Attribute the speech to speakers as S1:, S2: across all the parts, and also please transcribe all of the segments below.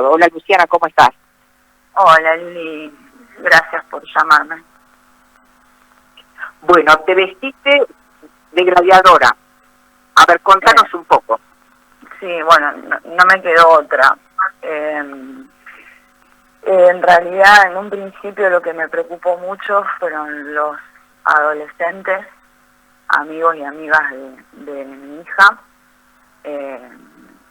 S1: Hola Luciana, ¿cómo estás?
S2: Hola Lili, gracias por llamarme.
S1: Bueno, te vestiste de gladiadora. A ver, contanos un poco.
S2: Sí, bueno, no me quedó otra. En realidad, en un principio lo que me preocupó mucho fueron los adolescentes, amigos y amigas de mi hija.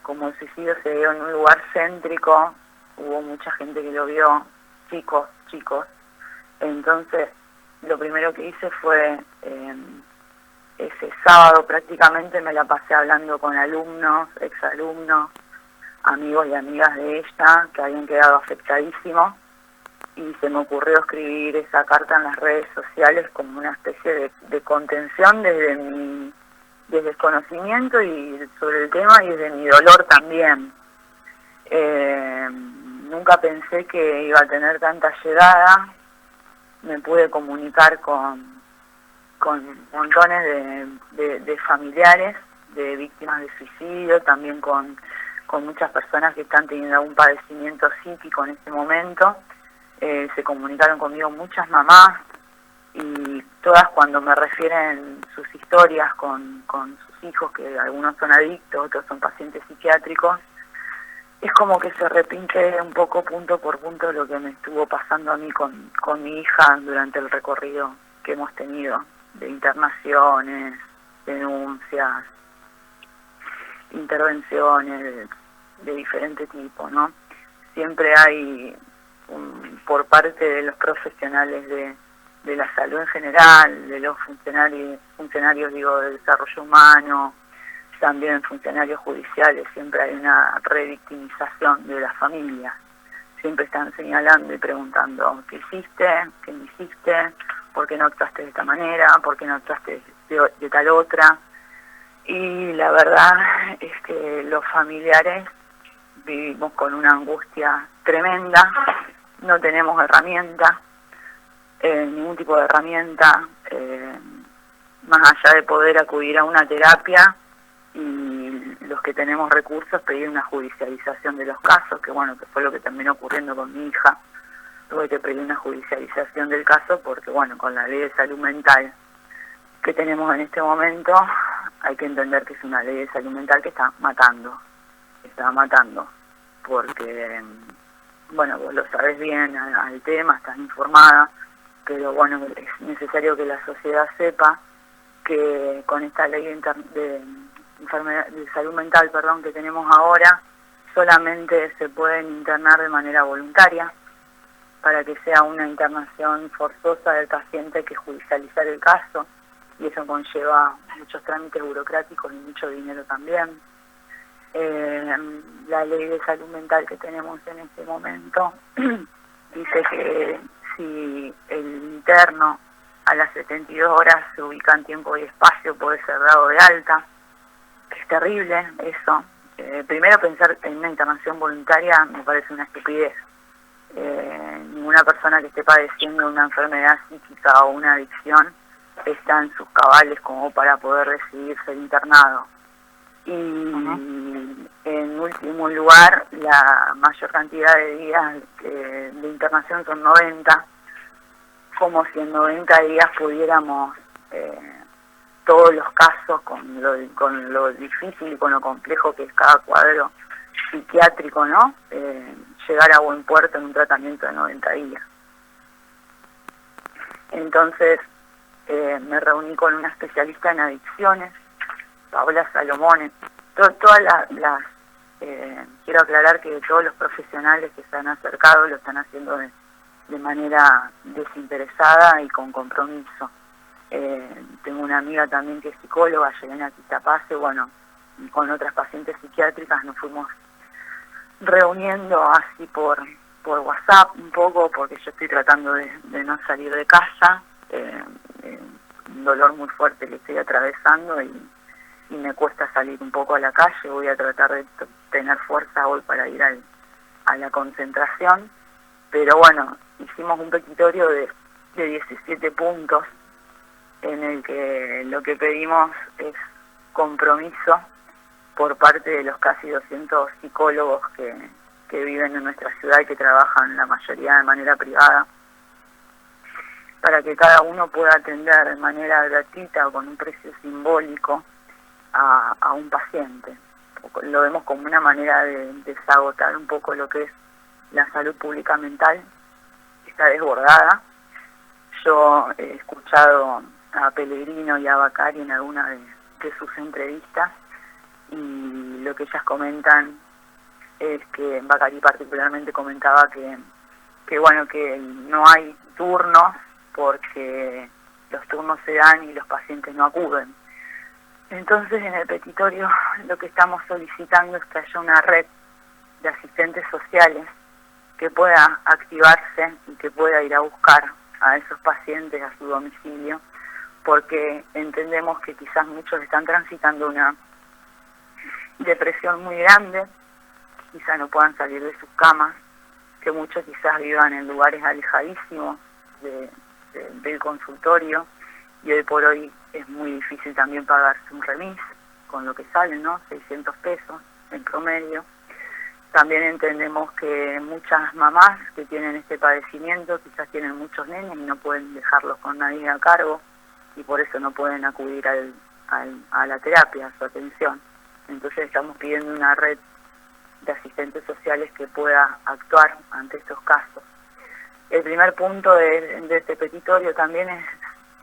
S2: Como el suicidio se dio en un lugar céntrico, hubo mucha gente que lo vio, chicos. Entonces, lo primero que hice fue, ese sábado prácticamente me la pasé hablando con alumnos, exalumnos, amigos y amigas de ella que habían quedado afectadísimos, y se me ocurrió escribir esa carta en las redes sociales como una especie de contención desde el conocimiento y sobre el tema, y desde mi dolor también. Nunca pensé que iba a tener tanta llegada. Me pude comunicar con montones de familiares de víctimas de suicidio, también con muchas personas que están teniendo algún padecimiento psíquico en este momento. Se comunicaron conmigo muchas mamás, y todas cuando me refieren sus historias con sus hijos, que algunos son adictos, otros son pacientes psiquiátricos, es como que se repite un poco punto por punto lo que me estuvo pasando a mí con mi hija durante el recorrido que hemos tenido, de internaciones, denuncias, intervenciones de diferente tipo, ¿no? Siempre hay, por parte de los profesionales de la salud en general, de los funcionarios digo, del desarrollo humano, también funcionarios judiciales, siempre hay una revictimización de las familias. Siempre están señalando y preguntando, ¿qué hiciste? ¿Qué no hiciste? ¿Por qué no actuaste de esta manera? ¿Por qué no actuaste de tal otra? Y la verdad es que los familiares vivimos con una angustia tremenda, no tenemos herramienta, ningún tipo de herramienta, más allá de poder acudir a una terapia, y los que tenemos recursos pedir una judicialización de los casos, que bueno, que fue lo que terminó ocurriendo con mi hija. Tuve que pedir una judicialización del caso porque bueno, con la ley de salud mental que tenemos en este momento, hay que entender que es una ley de salud mental que está matando, porque bueno, vos lo sabés bien al tema, estás informada, pero bueno, es necesario que la sociedad sepa que con esta ley de salud mental, que tenemos ahora, solamente se pueden internar de manera voluntaria. Para que sea una internación forzosa del paciente, hay que judicializar el caso, y eso conlleva muchos trámites burocráticos y mucho dinero también. La ley de salud mental que tenemos en este momento dice que si el interno a las 72 horas se ubica en tiempo y espacio, puede ser dado de alta, que es terrible eso. Primero, pensar en una internación voluntaria me parece una estupidez. Ninguna persona que esté padeciendo una enfermedad psíquica o una adicción está en sus cabales como para poder decidir ser internado. Y en último lugar, la mayor cantidad de días de internación son 90, como si en 90 días pudiéramos todos los casos, con lo difícil y con lo complejo que es cada cuadro psiquiátrico, ¿no? Llegar a buen puerto en un tratamiento de 90 días. Entonces me reuní con una especialista en adicciones, Paola Salomone. Quiero aclarar que todos los profesionales que se han acercado lo están haciendo de manera desinteresada y con compromiso. Tengo una amiga también que es psicóloga, Yelena Quitapace, bueno, con otras pacientes psiquiátricas nos fuimos reuniendo así por WhatsApp un poco, porque yo estoy tratando de no salir de casa, un dolor muy fuerte que estoy atravesando, y me cuesta salir un poco a la calle. Voy a tratar de tener fuerza hoy para ir a la concentración, pero bueno, hicimos un petitorio de 17 puntos en el que lo que pedimos es compromiso por parte de los casi 200 psicólogos que que viven en nuestra ciudad y que trabajan la mayoría de manera privada, para que cada uno pueda atender de manera gratuita o con un precio simbólico a un paciente. Lo vemos como una manera de desagotar un poco lo que es la salud pública mental, que está desbordada. Yo he escuchado a Pellegrino y a Bacari en alguna de sus entrevistas, y lo que ellas comentan es que Bacari particularmente comentaba que bueno, que no hay turnos porque los turnos se dan y los pacientes no acuden. Entonces, en el petitorio lo que estamos solicitando es que haya una red de asistentes sociales que pueda activarse y que pueda ir a buscar a esos pacientes a su domicilio, porque entendemos que quizás muchos están transitando una depresión muy grande, quizás no puedan salir de sus camas, que muchos quizás vivan en lugares alejadísimos del consultorio, y hoy por hoy es muy difícil también pagarse un remis con lo que sale, ¿no? 600 pesos en promedio. También entendemos que muchas mamás que tienen este padecimiento quizás tienen muchos nenes y no pueden dejarlos con nadie a cargo, y por eso no pueden acudir a la terapia, a su atención. Entonces estamos pidiendo una red de asistentes sociales que pueda actuar ante estos casos. El primer punto de este petitorio también es,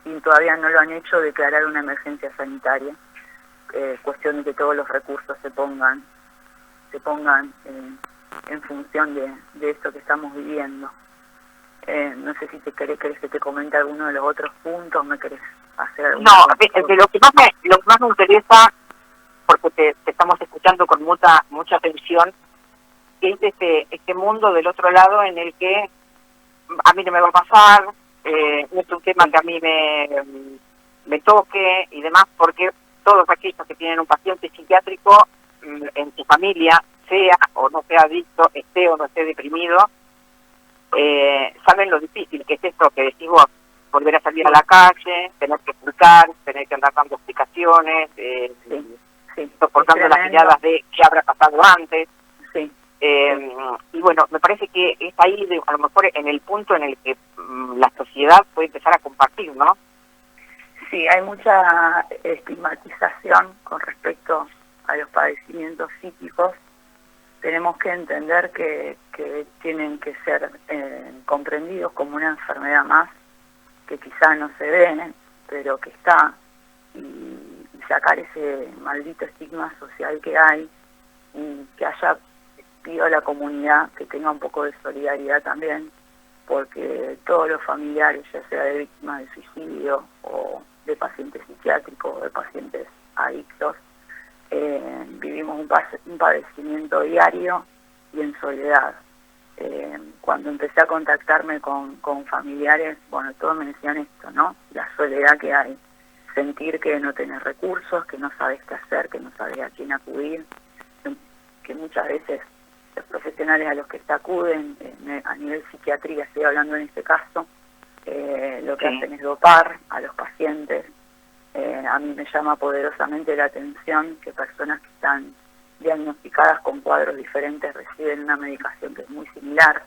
S2: y todavía no lo han hecho, declarar una emergencia sanitaria, cuestión de que todos los recursos se pongan en función de esto que estamos viviendo. No sé si querés que te comente alguno de los otros puntos, me querés hacer alguna...
S1: No, de lo que más me interesa, porque te estamos escuchando con mucha atención, es este mundo del otro lado en el que a mí no me va a pasar, no es un tema que a mí me toque y demás, porque todos aquellos que tienen un paciente psiquiátrico en su familia, sea o no sea adicto, esté o no esté deprimido, saben lo difícil que es esto que decís vos, volver a salir a la calle, tener que explicar, tener que andar dando explicaciones, soportando las miradas de qué habrá pasado antes.
S2: Sí.
S1: Y bueno, me parece que es ahí a lo mejor en el punto en el que la sociedad puede empezar a compartir, ¿no?
S2: Sí, hay mucha estigmatización con respecto a los padecimientos psíquicos. Tenemos que entender que tienen que ser comprendidos como una enfermedad más, que quizá no se ve, pero que está, y sacar ese maldito estigma social que hay, y que haya, pido a la comunidad que tenga un poco de solidaridad también, porque todos los familiares, ya sea de víctimas de suicidio o de pacientes psiquiátricos o de pacientes adictos, vivimos un padecimiento diario y en soledad. Cuando empecé a contactarme con familiares, bueno, todos me decían esto, ¿no? La soledad que hay, sentir que no tenés recursos, que no sabes qué hacer, que no sabes a quién acudir, que muchas veces los profesionales a los que se acuden a nivel psiquiatría, estoy hablando en este caso, lo que hacen es dopar a los pacientes. A mí me llama poderosamente la atención que personas que están diagnosticadas con cuadros diferentes reciben una medicación que es muy similar,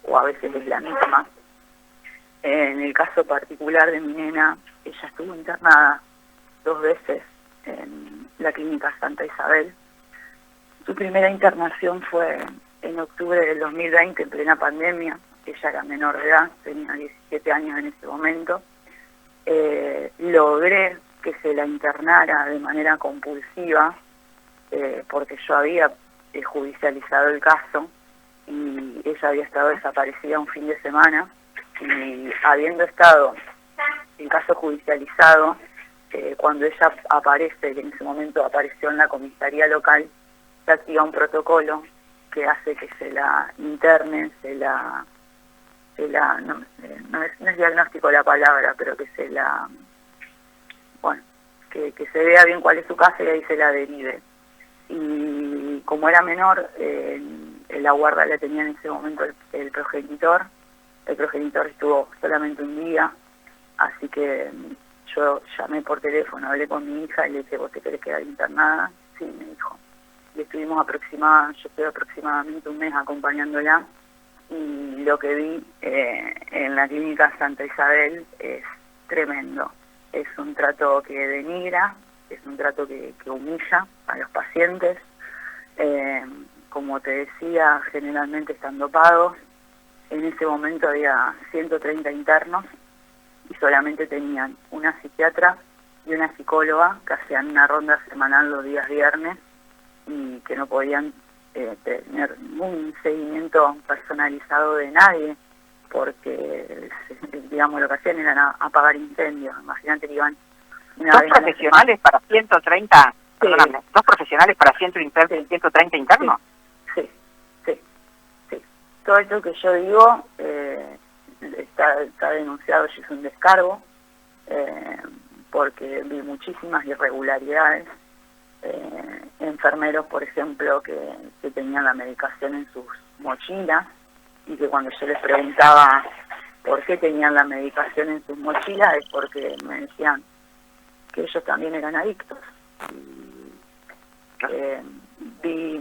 S2: o a veces es la misma. En el caso particular de mi nena, ella estuvo internada 2 veces en la clínica Santa Isabel. Su primera internación fue en octubre del 2020, en plena pandemia. Ella era menor de edad, tenía 17 años en ese momento. Logré que se la internara de manera compulsiva, porque yo había judicializado el caso y ella había estado desaparecida un fin de semana, y habiendo estado el caso judicializado, cuando ella aparece, que en ese momento apareció en la comisaría local, se activa un protocolo que hace que se la interne, no es diagnóstico la palabra, pero que se la, bueno, que se vea bien cuál es su caso y ahí se la derive. Y como era menor, la guarda la tenía en ese momento el progenitor. El progenitor estuvo solamente un día, así que yo llamé por teléfono, hablé con mi hija y le dije, ¿vos te querés quedar internada? Sí, me dijo. y yo estoy aproximadamente un mes acompañándola, y lo que vi en la clínica Santa Isabel es tremendo. Es un trato que denigra, es un trato que humilla a los pacientes. Como te decía, generalmente están dopados. En ese momento había 130 internos y solamente tenían una psiquiatra y una psicóloga que hacían una ronda semanal los días viernes y que no podían tener ningún seguimiento personalizado de nadie, porque digamos lo que hacían era apagar incendios. Imagínate que iban
S1: ¿Dos profesionales para 130? Sí. Perdóname, ¿dos profesionales para 130 internos?
S2: Sí. Todo esto que yo digo está denunciado y es un descargo, porque vi muchísimas irregularidades. Enfermeros, por ejemplo, que tenían la medicación en sus mochilas, y que cuando yo les preguntaba por qué tenían la medicación en sus mochilas es porque me decían que ellos también eran adictos. Vi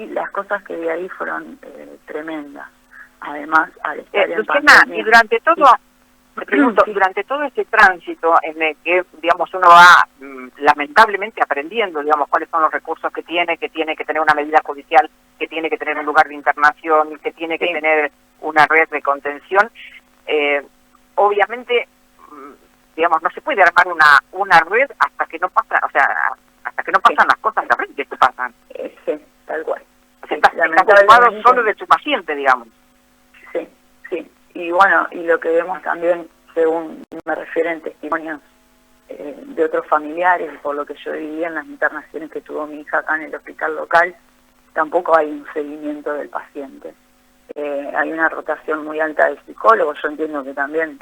S2: las cosas que vi ahí fueron tremendas. Además, al estar en
S1: Luciana, pandemia, y durante todo, te pregunto, durante todo este tránsito en el que, digamos, uno va lamentablemente aprendiendo, digamos, cuáles son los recursos que tiene que tener una medida judicial, que tiene que tener un lugar de internación, que tiene que tener una red de contención, obviamente, digamos, no se puede armar una red hasta que no pasa, o sea, hasta que no pasan las cosas de red que te pasan.
S2: Sí, tal cual.
S1: O sea, estás ocupado solo de tu paciente, digamos.
S2: Sí. Y bueno, y lo que vemos también, según me refieren testimonios de otros familiares, por lo que yo viví en las internaciones que tuvo mi hija acá en el hospital local, tampoco hay un seguimiento del paciente. Hay una rotación muy alta de psicólogos. Yo entiendo que también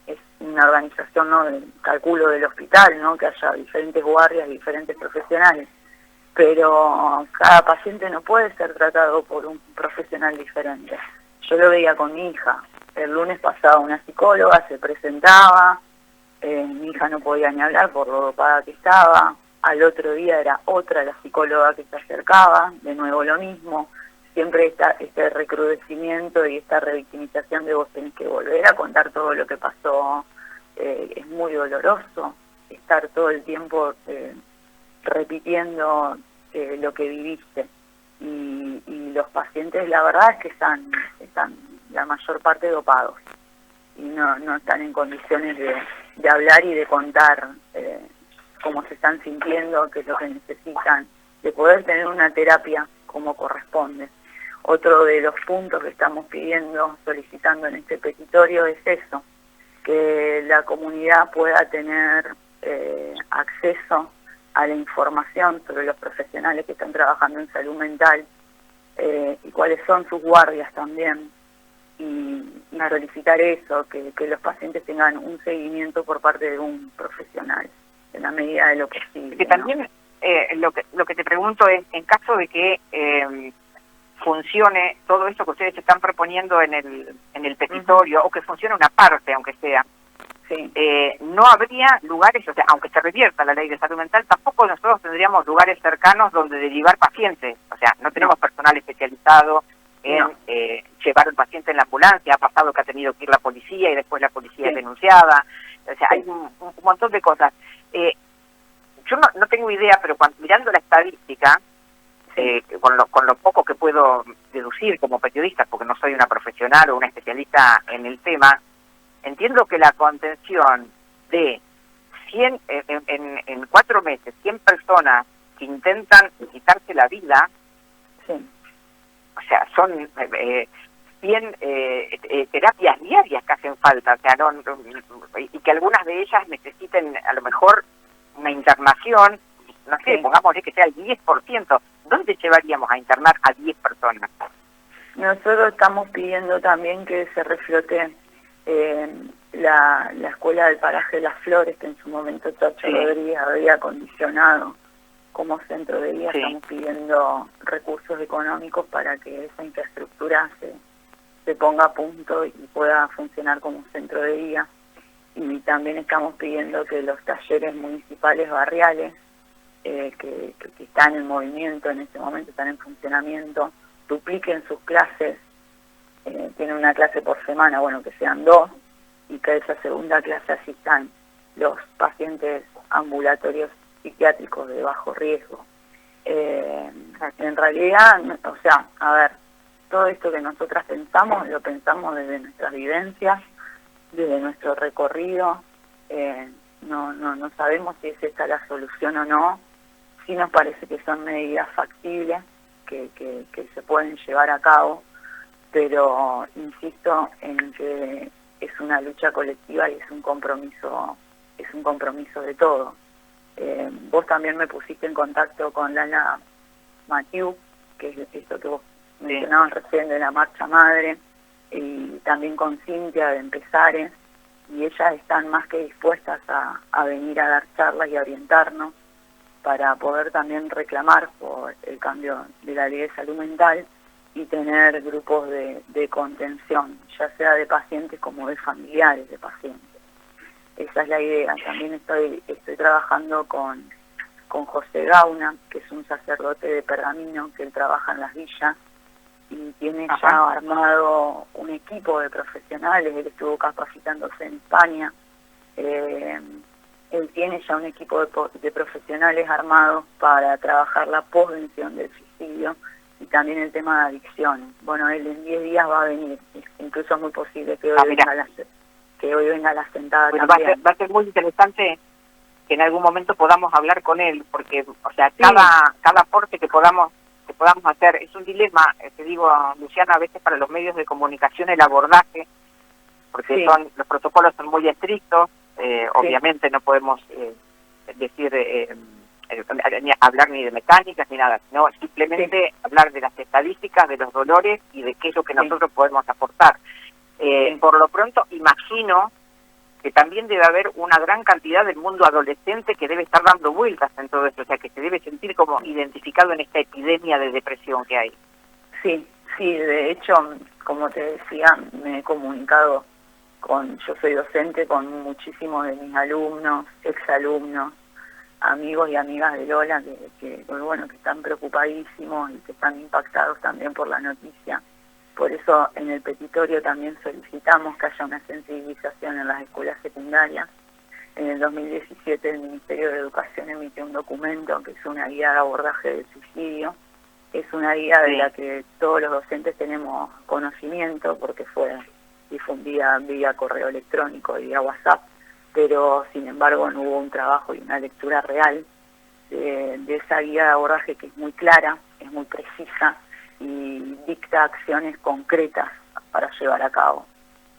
S2: es una organización, ¿no?, del cálculo del hospital, ¿no?, que haya diferentes guardias, diferentes profesionales, pero cada paciente no puede ser tratado por un profesional diferente. Yo lo veía con mi hija. El lunes pasaba una psicóloga, se presentaba, mi hija no podía ni hablar por lo dopada que estaba. Al otro día era otra la psicóloga que se acercaba, de nuevo lo mismo. Siempre este recrudecimiento y esta revictimización de vos tenés que volver a contar todo lo que pasó. Es muy doloroso estar todo el tiempo repitiendo lo que viviste. Y los pacientes, la verdad es que están la mayor parte dopados y no están en condiciones de hablar y de contar cómo se están sintiendo, qué es lo que necesitan, de poder tener una terapia como corresponde. Otro de los puntos que estamos pidiendo, solicitando en este petitorio es eso, que la comunidad pueda tener acceso a la información sobre los profesionales que están trabajando en salud mental y cuáles son sus guardias también, y solicitar eso, que los pacientes tengan un seguimiento por parte de un profesional en la medida de lo posible.
S1: Que también lo que te pregunto es, en caso de que funcione todo esto que ustedes están proponiendo en el petitorio, o que funcione una parte, aunque sea, no habría lugares, o sea, aunque se revierta la ley de salud mental, tampoco nosotros tendríamos lugares cercanos donde derivar pacientes. O sea, no tenemos personal especializado en llevar al paciente en la ambulancia. Ha pasado que ha tenido que ir la policía y después la policía es denunciada. O sea, hay un montón de cosas. Yo no tengo idea, pero mirando la estadística, con lo poco que puedo deducir como periodista, porque no soy una profesional o una especialista en el tema, entiendo que la contención de 100, en 4 meses, 100 personas que intentan quitarse la vida, o sea, son 100 terapias diarias que hacen falta, o sea, y que algunas de ellas necesiten a lo mejor una internación, no sé, pongámosle que sea el 10%. ¿Dónde llevaríamos a internar a 10 personas?
S2: Nosotros estamos pidiendo también que se reflote la escuela del paraje de las Flores, que en su momento Tacho Rodríguez había acondicionado como centro de día. Estamos pidiendo recursos económicos para que esa infraestructura se ponga a punto y pueda funcionar como centro de día. Y también estamos pidiendo que los talleres municipales barriales que están en movimiento en este momento, están en funcionamiento, dupliquen sus clases, tienen una clase por semana, bueno, que sean 2, y que a esa segunda clase asistan los pacientes ambulatorios psiquiátricos de bajo riesgo. En realidad, o sea, a ver, todo esto que nosotras pensamos, lo pensamos desde nuestras vivencias, desde nuestro recorrido. No sabemos si es esta la solución o no. Sí nos parece que son medidas factibles que se pueden llevar a cabo, pero insisto en que es una lucha colectiva y es un compromiso de todos. Vos también me pusiste en contacto con Lana Mathieu, que es esto que vos mencionabas recién de la Marcha Madre, y también con Cintia de Empezares, y ellas están más que dispuestas a venir a dar charlas y a orientarnos para poder también reclamar por el cambio de la ley de salud mental y tener grupos de contención, ya sea de pacientes como de familiares de pacientes. Esa es la idea. También estoy trabajando con José Gauna, que es un sacerdote de Pergamino, que él trabaja en las villas y tiene ya armado un equipo de profesionales. Él estuvo capacitándose en España. Él tiene ya un equipo de profesionales armados para trabajar la posvención del suicidio y también el tema de adicciones. Bueno, él en 10 días va a venir, incluso es muy posible que hoy venga a la sentada también.
S1: Va a ser muy interesante que en algún momento podamos hablar con él, porque, o sea, cada aporte que podamos hacer es un dilema, te digo, Luciana, a veces para los medios de comunicación el abordaje, porque los protocolos son muy estrictos, obviamente no podemos decir hablar ni de mecánicas ni nada, sino simplemente hablar de las estadísticas, de los dolores y de qué es lo que nosotros podemos aportar. Por lo pronto, imagino que también debe haber una gran cantidad del mundo adolescente que debe estar dando vueltas en todo esto, o sea, que se debe sentir como identificado en esta epidemia de depresión que hay.
S2: Sí, de hecho, como te decía, me he comunicado yo soy docente con muchísimos de mis alumnos, exalumnos, amigos y amigas de Lola que están preocupadísimos y que están impactados también por la noticia. Por eso en el petitorio también solicitamos que haya una sensibilización en las escuelas secundarias. En el 2017 el Ministerio de Educación emitió un documento que es una guía de abordaje del suicidio. Es una guía de la que todos los docentes tenemos conocimiento porque fue difundida vía correo electrónico y vía WhatsApp, pero sin embargo no hubo un trabajo y una lectura real de esa guía de abordaje que es muy clara, es muy precisa y dicta acciones concretas para llevar a cabo.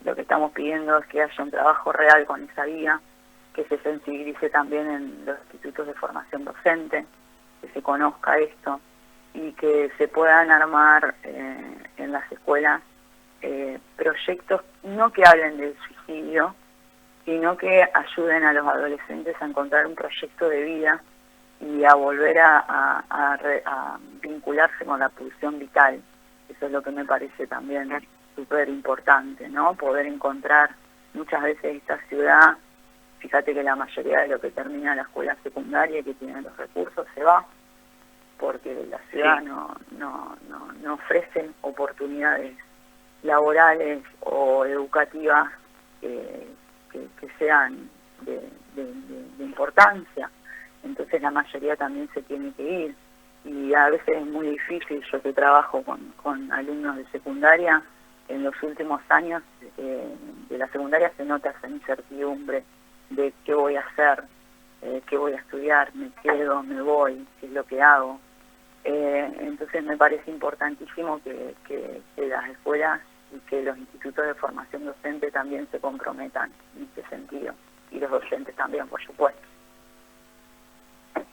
S2: Lo que estamos pidiendo es que haya un trabajo real con esa guía, que se sensibilice también en los institutos de formación docente, que se conozca esto y que se puedan armar en las escuelas proyectos no que hablen del suicidio, sino que ayuden a los adolescentes a encontrar un proyecto de vida y a volver a vincularse con la pulsión vital. Eso es lo que me parece también súper importante, ¿no? Poder encontrar muchas veces esta ciudad, fíjate que la mayoría de lo que termina la escuela secundaria y que tiene los recursos se va, porque la ciudad no ofrece oportunidades laborales o educativas que sean de importancia. Entonces la mayoría también se tiene que ir y a veces es muy difícil. Yo que trabajo con alumnos de secundaria, en los últimos años de la secundaria se nota esa incertidumbre de qué voy a hacer, qué voy a estudiar, me quedo, me voy, qué es lo que hago. Entonces me parece importantísimo que las escuelas y que los institutos de formación docente también se comprometan en este sentido, y los docentes también, por supuesto.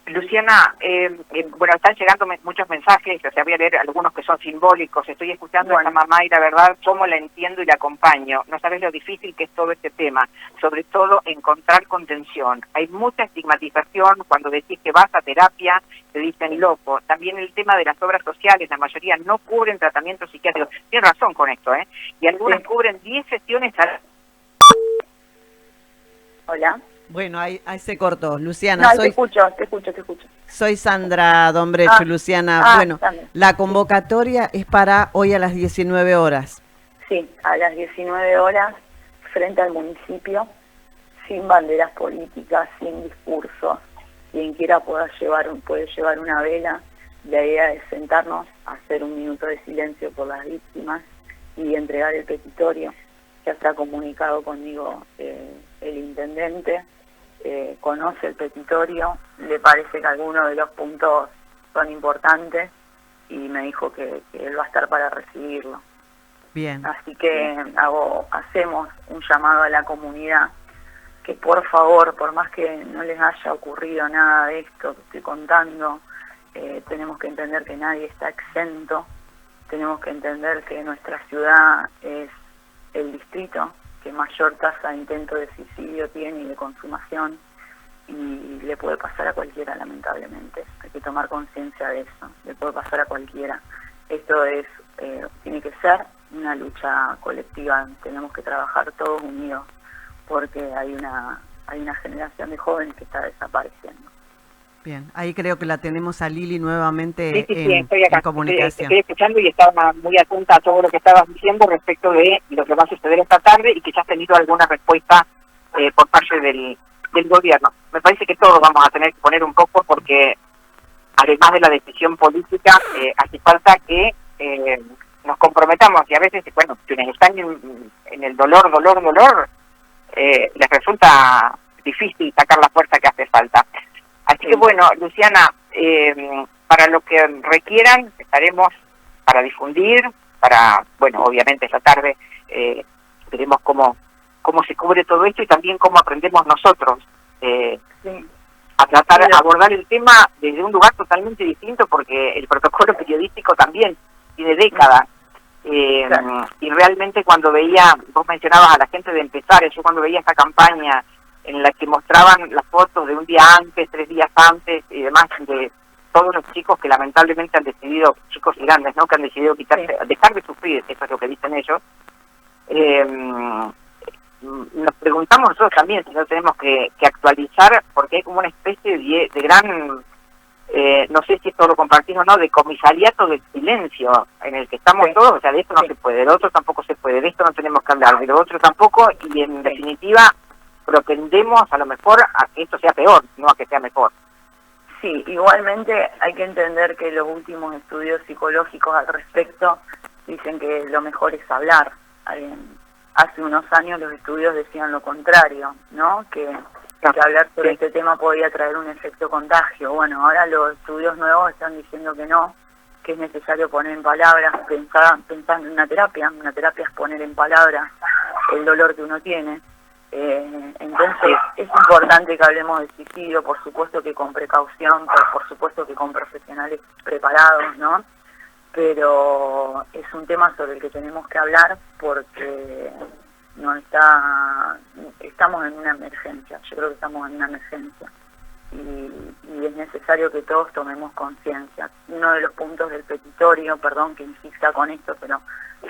S1: Luciana, están llegando muchos mensajes, o sea, voy a leer algunos que son simbólicos. Estoy escuchando a esta mamá y la verdad, cómo la entiendo y la acompaño. No sabes lo difícil que es todo este tema, sobre todo encontrar contención. Hay mucha estigmatización cuando decís que vas a terapia, te dicen loco. También el tema de las obras sociales, la mayoría no cubren tratamientos psiquiátricos. Tienes razón con esto, Y algunas cubren 10 sesiones al...
S2: Hola.
S3: Bueno, ahí se cortó.
S2: No,
S3: Luciana,
S2: te escucho, te escucho, te escucho.
S3: soy Sandra Dombrecho. Luciana, bueno,
S2: Sandra.
S3: la convocatoria es para hoy a las 19 horas.
S2: Sí, a las 19 horas, frente al municipio, sin banderas políticas, sin discursos. Quien quiera puede llevar una vela. La idea es sentarnos, hacer un minuto de silencio por las víctimas y entregar el petitorio. Ya está comunicado conmigo el intendente, conoce el petitorio, le parece que algunos de los puntos son importantes y me dijo que él va a estar para recibirlo.
S3: Bien.
S2: Así que hacemos un llamado a la comunidad que por favor, por más que no les haya ocurrido nada de esto que estoy contando, tenemos que entender que nadie está exento, tenemos que entender que nuestra ciudad es el distrito que mayor tasa de intento de suicidio tiene y de consumación, y le puede pasar a cualquiera, lamentablemente. Hay que tomar conciencia de eso, le puede pasar a cualquiera. Esto tiene que ser una lucha colectiva, tenemos que trabajar todos unidos, porque hay una generación de jóvenes que está desapareciendo.
S3: Bien, ahí creo que la tenemos a Lili nuevamente
S1: Sí, estoy acá,
S3: en comunicación.
S1: estoy escuchando y estaba muy atenta a todo lo que estabas diciendo respecto de lo que va a suceder esta tarde y que ya has tenido alguna respuesta por parte del gobierno. Me parece que todos vamos a tener que poner un poco, porque además de la decisión política, hace falta que nos comprometamos, y a veces, bueno, quienes están en el dolor, les resulta difícil sacar la fuerza que hace falta. Así que bueno, Luciana, para lo que requieran, estaremos para difundir, bueno, obviamente esta tarde veremos cómo se cubre todo esto y también cómo aprendemos nosotros a tratar de abordar el tema desde un lugar totalmente distinto, porque el protocolo periodístico también tiene décadas. Y realmente cuando vos mencionabas a la gente de Empezares, yo cuando veía esta campaña en la que mostraban las fotos de un día antes, 3 días antes y demás, de todos los chicos que lamentablemente han decidido, chicos y grandes, ¿no?, que han decidido dejar de sufrir, eso es lo que dicen ellos, nos preguntamos nosotros también si no tenemos que actualizar, porque hay como una especie de gran, no sé si esto lo compartís o no, de comisariato del silencio, en el que estamos todos, o sea, de esto no se puede, de lo otro tampoco se puede, de esto no tenemos que hablar, de lo otro tampoco, y en definitiva propendemos a lo mejor a que esto sea peor, no a que sea mejor.
S2: Sí, igualmente hay que entender que los últimos estudios psicológicos al respecto dicen que lo mejor es hablar. Hace unos años los estudios decían lo contrario, ¿no? Que hablar sobre este tema podía traer un efecto contagio. Bueno, ahora los estudios nuevos están diciendo que no, que es necesario poner en palabras, pensar en una terapia es poner en palabras el dolor que uno tiene. Entonces es importante que hablemos de suicidio, por supuesto que con precaución, por supuesto que con profesionales preparados, ¿no? Pero es un tema sobre el que tenemos que hablar porque estamos en una emergencia, yo creo que estamos en una emergencia y es necesario que todos tomemos conciencia. Uno de los puntos del petitorio, perdón que insista con esto, pero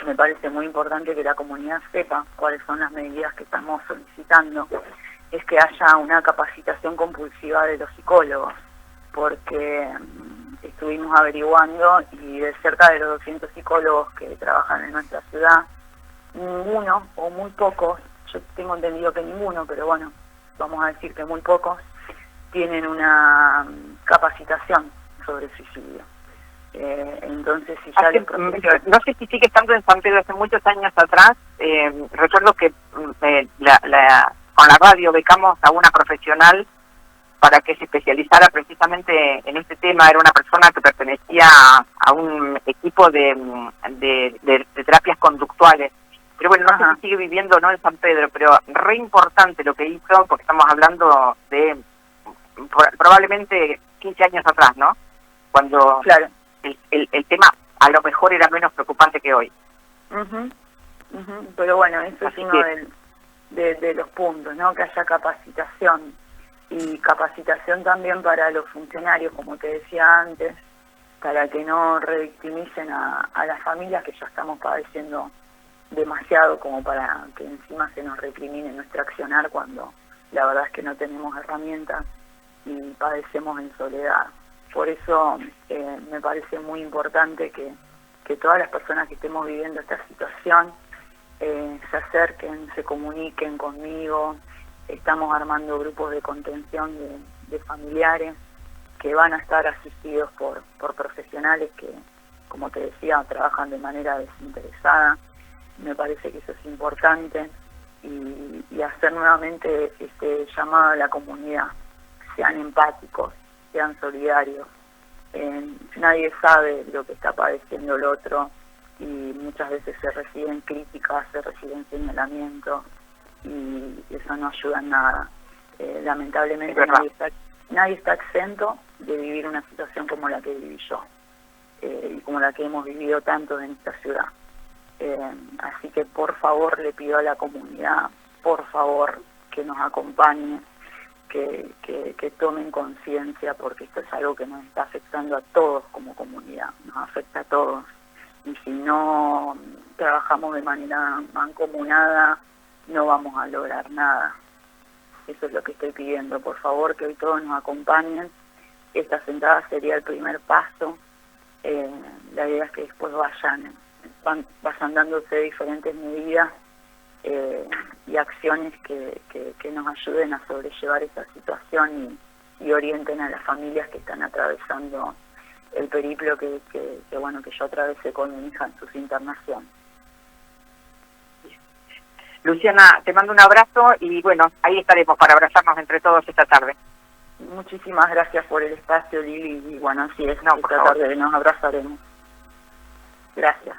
S2: me parece muy importante que la comunidad sepa cuáles son las medidas que estamos solicitando, es que haya una capacitación compulsiva de los psicólogos, porque estuvimos averiguando y de cerca de los 200 psicólogos que trabajan en nuestra ciudad, ninguno o muy pocos, yo tengo entendido que ninguno, pero bueno, vamos a decir que muy pocos, tienen una capacitación sobre suicidio. Entonces, si ya
S1: no sé si sigue estando en San Pedro, hace muchos años atrás, recuerdo que con la radio becamos a una profesional para que se especializara precisamente en este tema. Era una persona que pertenecía a un equipo de terapias conductuales. Pero bueno, no sé si sigue viviendo no en San Pedro, pero re importante lo que hizo, porque estamos hablando de probablemente 15 años atrás, ¿no? Cuando el tema a lo mejor era menos preocupante que hoy.
S2: Pero bueno, eso es uno de los puntos, ¿no? Que haya capacitación. Y capacitación también para los funcionarios, como te decía antes, para que no revictimicen a las familias, que ya estamos padeciendo demasiado como para que encima se nos recrimine nuestro accionar cuando la verdad es que no tenemos herramientas y padecemos en soledad. Por eso me parece muy importante que todas las personas que estemos viviendo esta situación se acerquen, se comuniquen conmigo. Estamos armando grupos de contención de familiares que van a estar asistidos por profesionales que, como te decía, trabajan de manera desinteresada. Me parece que eso es importante y hacer nuevamente este llamado a la comunidad. Sean empáticos, sean solidarios. Nadie sabe lo que está padeciendo el otro y muchas veces se reciben críticas, se reciben señalamientos y eso no ayuda en nada. Lamentablemente nadie está exento de vivir una situación como la que viví yo y como la que hemos vivido tanto en esta ciudad. Así que por favor le pido a la comunidad, por favor que nos acompañe, que tomen conciencia, porque esto es algo que nos está afectando a todos como comunidad, nos afecta a todos. Y si no trabajamos de manera mancomunada, no vamos a lograr nada. Eso es lo que estoy pidiendo, por favor, que hoy todos nos acompañen. Esta sentada sería el primer paso. La idea es que después vayan dándose diferentes medidas y acciones que nos ayuden a sobrellevar esta situación y orienten a las familias que están atravesando el periplo que yo atravesé con mi hija en sus internaciones.
S1: Luciana, te mando un abrazo y bueno, ahí estaremos para abrazarnos entre todos esta tarde.
S2: Muchísimas gracias por el espacio, Lili, y bueno, así es,
S1: esta
S2: tarde nos abrazaremos. Gracias.